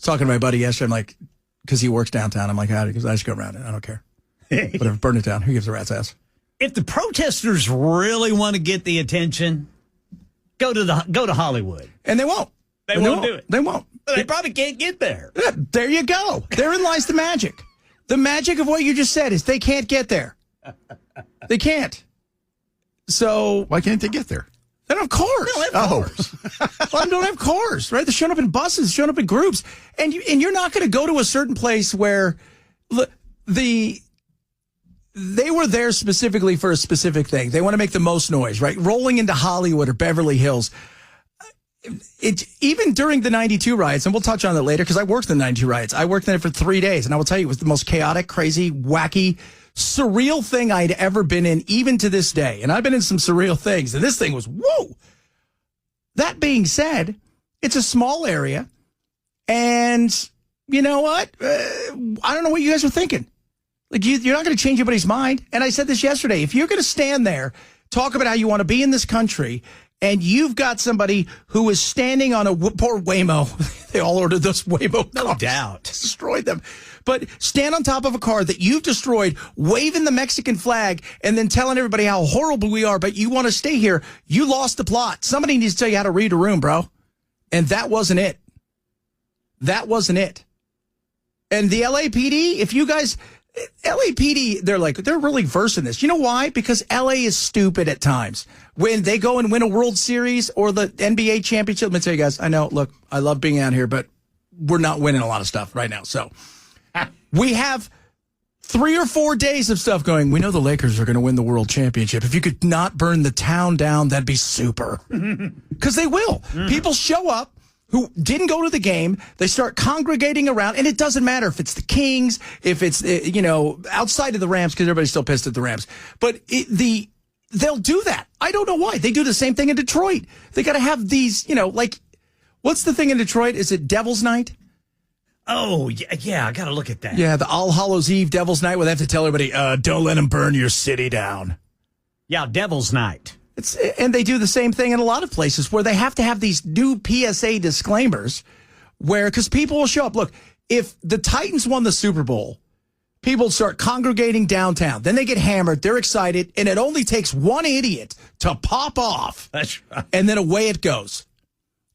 talking to my buddy yesterday. I'm like, because he works downtown. I'm like, how? He goes, I just go around it. I don't care. Whatever, burn it down. Who gives a rat's ass? If the protesters really want to get the attention, go to Hollywood. And they won't. They won't do it. They won't. But they probably can't get there. Yeah, there you go. Therein lies the magic. The magic of what you just said is they can't get there. They can't. So why can't they get there? They don't have cars. They don't have cars. Well, they don't have cars, right? They're showing up in buses, showing up in groups. And you're not going to go to a certain place where they were there specifically for a specific thing. They want to make the most noise, right? Rolling into Hollywood or Beverly Hills. Even during the 92 riots, and we'll touch on that later because I worked in the 92 riots. I worked in it for 3 days, and I will tell you, it was the most chaotic, crazy, wacky, surreal thing I'd ever been in, even to this day. And I've been in some surreal things, and this thing was, whoa. That being said, it's a small area, and you know what? I don't know what you guys are thinking. Like, you're not going to change anybody's mind. And I said this yesterday. If you're going to stand there, talk about how you want to be in this country, and you've got somebody who is standing on a poor Waymo. They all ordered those Waymo cars. No doubt. Destroyed them. But stand on top of a car that you've destroyed, waving the Mexican flag, and then telling everybody how horrible we are, but you want to stay here. You lost the plot. Somebody needs to tell you how to read a room, bro. And that wasn't it. That wasn't it. And the LAPD, if you guys... LAPD, they're really versed in this. You know why? Because LA is stupid at times. When they go and win a World Series or the NBA championship, let me tell you guys, I know, look, I love being out here, but we're not winning a lot of stuff right now. So we have 3 or 4 days of stuff going. We know the Lakers are going to win the World Championship. If you could not burn the town down, that'd be super. Because they will. People show up who didn't go to the game. They start congregating around, and it doesn't matter if it's the Kings, if it's, outside of the Rams, because everybody's still pissed at the Rams. But they'll do that. I don't know why. They do the same thing in Detroit. They got to have these, what's the thing in Detroit? Is it Devil's Night? Oh, yeah, I got to look at that. Yeah, the All Hallows Eve Devil's Night, where they have to tell everybody, don't let them burn your city down. Yeah, Devil's Night. And they do the same thing in a lot of places where they have to have these new PSA disclaimers because people will show up. Look, if the Titans won the Super Bowl, people start congregating downtown. Then they get hammered. They're excited. And it only takes one idiot to pop off. That's right. And then away it goes.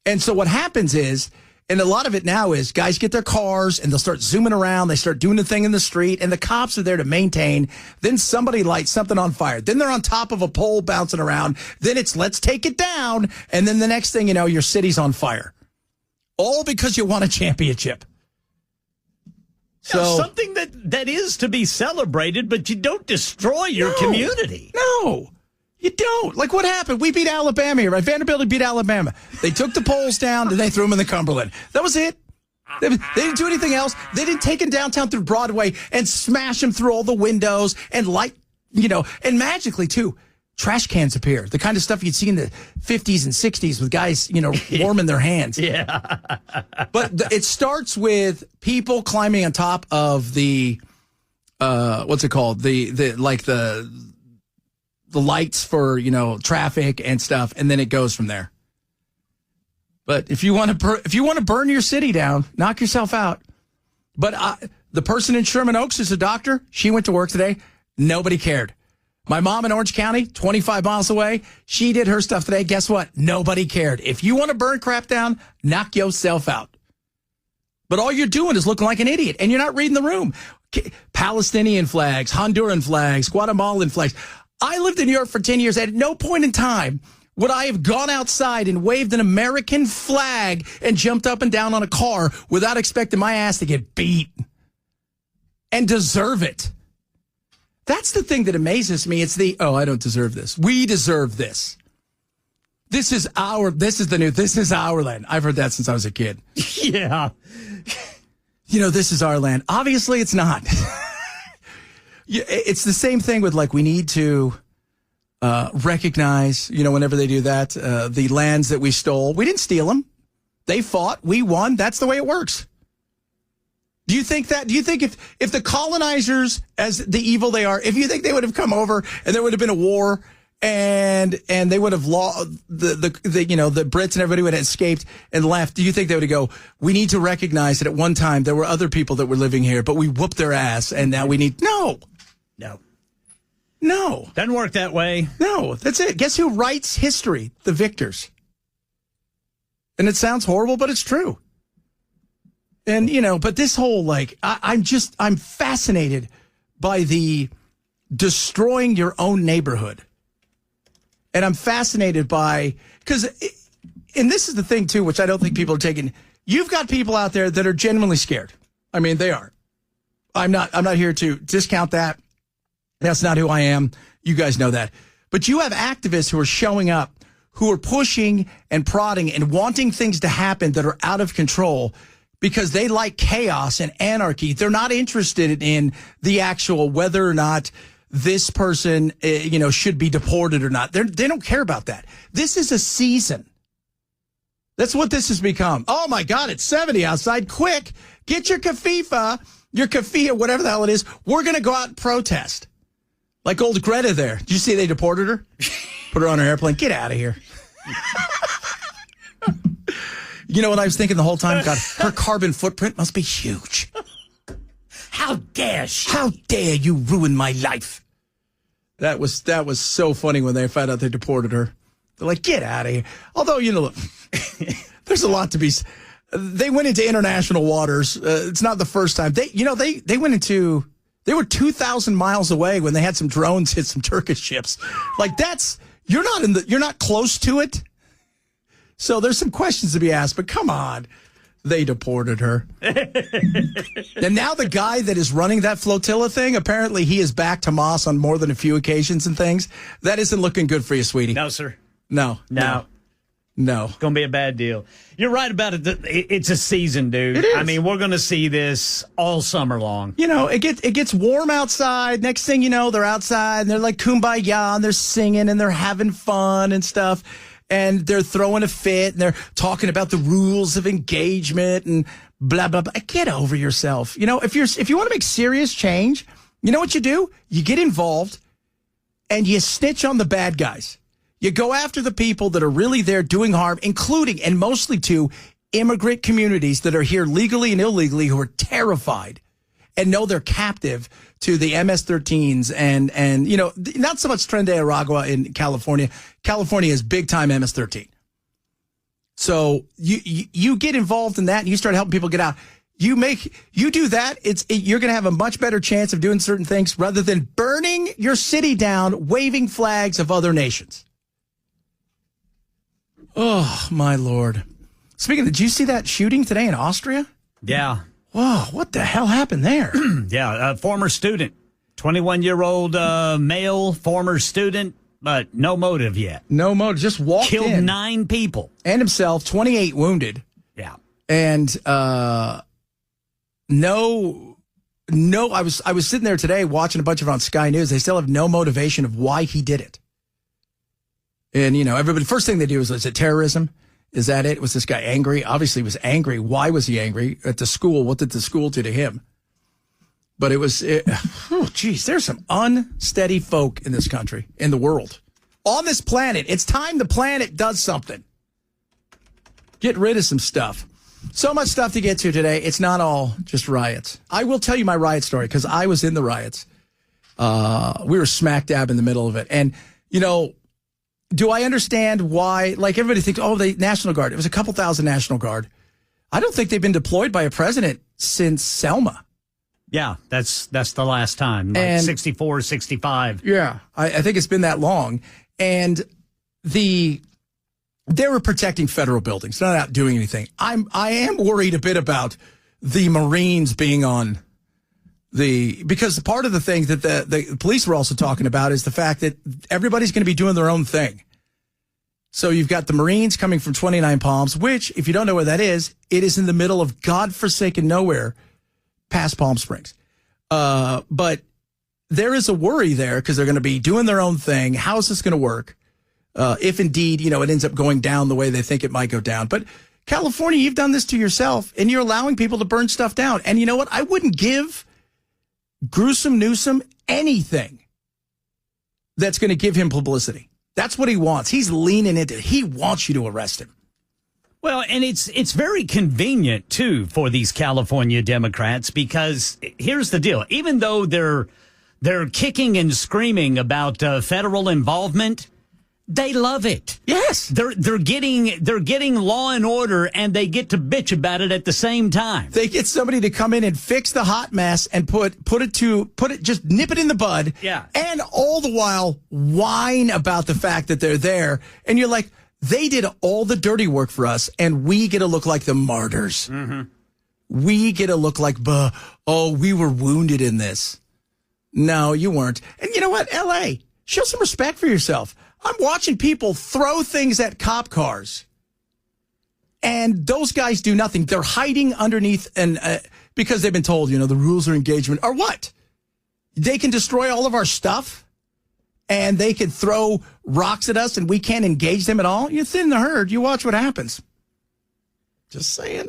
And so what happens is, and a lot of it now is guys get their cars and they'll start zooming around. They start doing the thing in the street and the cops are there to maintain. Then somebody lights something on fire. Then they're on top of a pole bouncing around. Then it's let's take it down. And then the next thing you know, your city's on fire. All because you won a championship. So something that is to be celebrated, but you don't destroy your community. No. You don't. Like, what happened? We beat Alabama here, right? Vanderbilt beat Alabama. They took the poles down, and they threw them in the Cumberland. That was it. They didn't do anything else. They didn't take them downtown through Broadway and smash them through all the windows and light, and magically, too, trash cans appear. The kind of stuff you'd see in the 50s and 60s with guys, warming their hands. Yeah. But it starts with people climbing on top of the, what's it called? The lights for, traffic and stuff, and then it goes from there. But if you want to burn your city down, knock yourself out. But the person in Sherman Oaks is a doctor. She went to work today. Nobody cared. My mom in Orange County, 25 miles away, she did her stuff today. Guess what? Nobody cared. If you want to burn crap down, knock yourself out. But all you're doing is looking like an idiot, and you're not reading the room. Palestinian flags, Honduran flags, Guatemalan flags. I lived in New York for 10 years. At no point in time would I have gone outside and waved an American flag and jumped up and down on a car without expecting my ass to get beat and deserve it. That's the thing that amazes me. It's I don't deserve this. We deserve this. This is our land. I've heard that since I was a kid. Yeah. This is our land. Obviously, it's not. It's the same thing with we need to recognize, whenever they do that, the lands that we stole. We didn't steal them. They fought. We won. That's the way it works. Do you think if the colonizers, as the evil they are, if you think they would have come over and there would have been a war and they would have the Brits and everybody would have escaped and left, do you think they would go, we need to recognize that at one time there were other people that were living here, but we whooped their ass, and now we need... No. Doesn't work that way. No, that's it. Guess who writes history? The victors. And it sounds horrible, but it's true. And, but this whole, I'm fascinated by the destroying your own neighborhood. And I'm fascinated by, and this is the thing too, which I don't think people are taking. You've got people out there that are genuinely scared. I mean, they are. I'm not here to discount that. That's not who I am. You guys know that. But you have activists who are showing up, who are pushing and prodding and wanting things to happen that are out of control because they like chaos and anarchy. They're not interested in the actual whether or not this person, should be deported or not. They don't care about that. This is a season. That's what this has become. Oh, my God, it's 70 outside. Quick, get your kafia, whatever the hell it is. We're going to go out and protest. Like old Greta there. Did you see they deported her? Put her on an airplane. Get out of here. You know what I was thinking the whole time? God, her carbon footprint must be huge. How dare she? How dare you ruin my life? That was so funny when they found out they deported her. They're like, get out of here. Although, look, there's a lot to be. They went into international waters. It's not the first time. They went into. They were 2,000 miles away when they had some drones hit some Turkish ships. Like you're not close to it. So there's some questions to be asked, but come on. They deported her. And now the guy that is running that flotilla thing, apparently he is back to Moss on more than a few occasions and things. That isn't looking good for you, sweetie. No, sir. No. It's going to be a bad deal. You're right about it. It's a season, dude. It is. I mean, we're going to see this all summer long. It gets warm outside. Next thing you know, they're outside and they're like kumbaya and they're singing and they're having fun and stuff. And they're throwing a fit and they're talking about the rules of engagement and blah, blah, blah. Get over yourself. If you want to make serious change, you know what you do? You get involved and you snitch on the bad guys. You go after the people that are really there doing harm, including and mostly to immigrant communities that are here legally and illegally who are terrified and know they're captive to the MS-13s and not so much Tren de Aragua in California. California is big time MS-13. So you get involved in that and you start helping people get out. You do that, you're going to have a much better chance of doing certain things rather than burning your city down, waving flags of other nations. Oh, my Lord. Speaking of, did you see that shooting today in Austria? Yeah. Whoa, what the hell happened there? Yeah, a former student, 21-year-old male, former student, but no motive yet. No motive, just walked in. Killed 9 people. And himself, 28 wounded. Yeah. And I was sitting there today watching a bunch of it on Sky News. They still have no motivation of why he did it. And, everybody, first thing they do is it terrorism? Is that it? Was this guy angry? Obviously, he was angry. Why was he angry? At the school, what did the school do to him? But there's some unsteady folk in this country, in the world. On this planet. It's time the planet does something. Get rid of some stuff. So much stuff to get to today. It's not all just riots. I will tell you my riot story because I was in the riots. We were smack dab in the middle of it. And, do I understand why, everybody thinks, the National Guard. It was a couple thousand National Guard. I don't think they've been deployed by a president since Selma. Yeah, that's the last time, 64, 65. Yeah, I think it's been that long. And they were protecting federal buildings, not out doing anything. I am worried a bit about the Marines being on because part of the thing that the police were also talking about is the fact that everybody's going to be doing their own thing. So you've got the Marines coming from 29 Palms, which, if you don't know where that is, it is in the middle of godforsaken nowhere past Palm Springs. But there is a worry there because they're going to be doing their own thing. How is this going to work? If indeed, it ends up going down the way they think it might go down. But California, you've done this to yourself and you're allowing people to burn stuff down. And you know what? I wouldn't give Gruesome Newsom anything that's going to give him publicity. That's what he wants. He's leaning into it. He wants you to arrest him. Well, and it's very convenient, too, for these California Democrats, because here's the deal. Even though they're kicking and screaming about federal involvement, they love it. Yes. They're getting law and order, and they get to bitch about it at the same time. They get somebody to come in and fix the hot mess and just nip it in the bud. Yeah. And all the while whine about the fact that they're there. And you're like, they did all the dirty work for us, and we get to look like the martyrs. Mm-hmm. We get to look like, we were wounded in this. No, you weren't. And you know what? L.A., show some respect for yourself. I'm watching people throw things at cop cars, and those guys do nothing. They're hiding underneath, and because they've been told, the rules are engagement. Or what? They can destroy all of our stuff, and they can throw rocks at us, and we can't engage them at all. You thin the herd. You watch what happens. Just saying.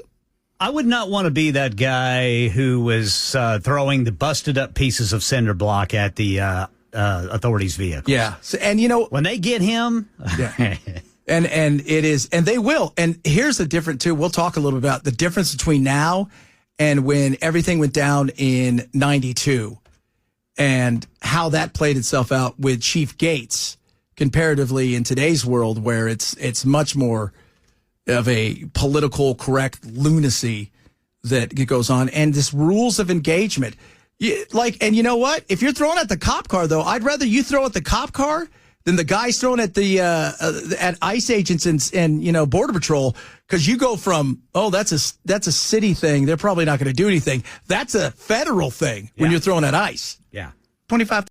I would not want to be that guy who was throwing the busted up pieces of cinder block at the authorities' vehicles. Yeah. So, and when they get him, yeah. and it is, and they will. And here's the difference too. We'll talk a little about the difference between now and when everything went down in '92, and how that played itself out with Chief Gates comparatively in today's world, where it's much more of a political correct lunacy that goes on, and this rules of engagement. And you know what? If you're throwing at the cop car, though, I'd rather you throw at the cop car than the guys throwing at the at ICE agents and Border Patrol, because you go from that's a city thing. They're probably not going to do anything. That's a federal thing when you're throwing at ICE. Yeah. 25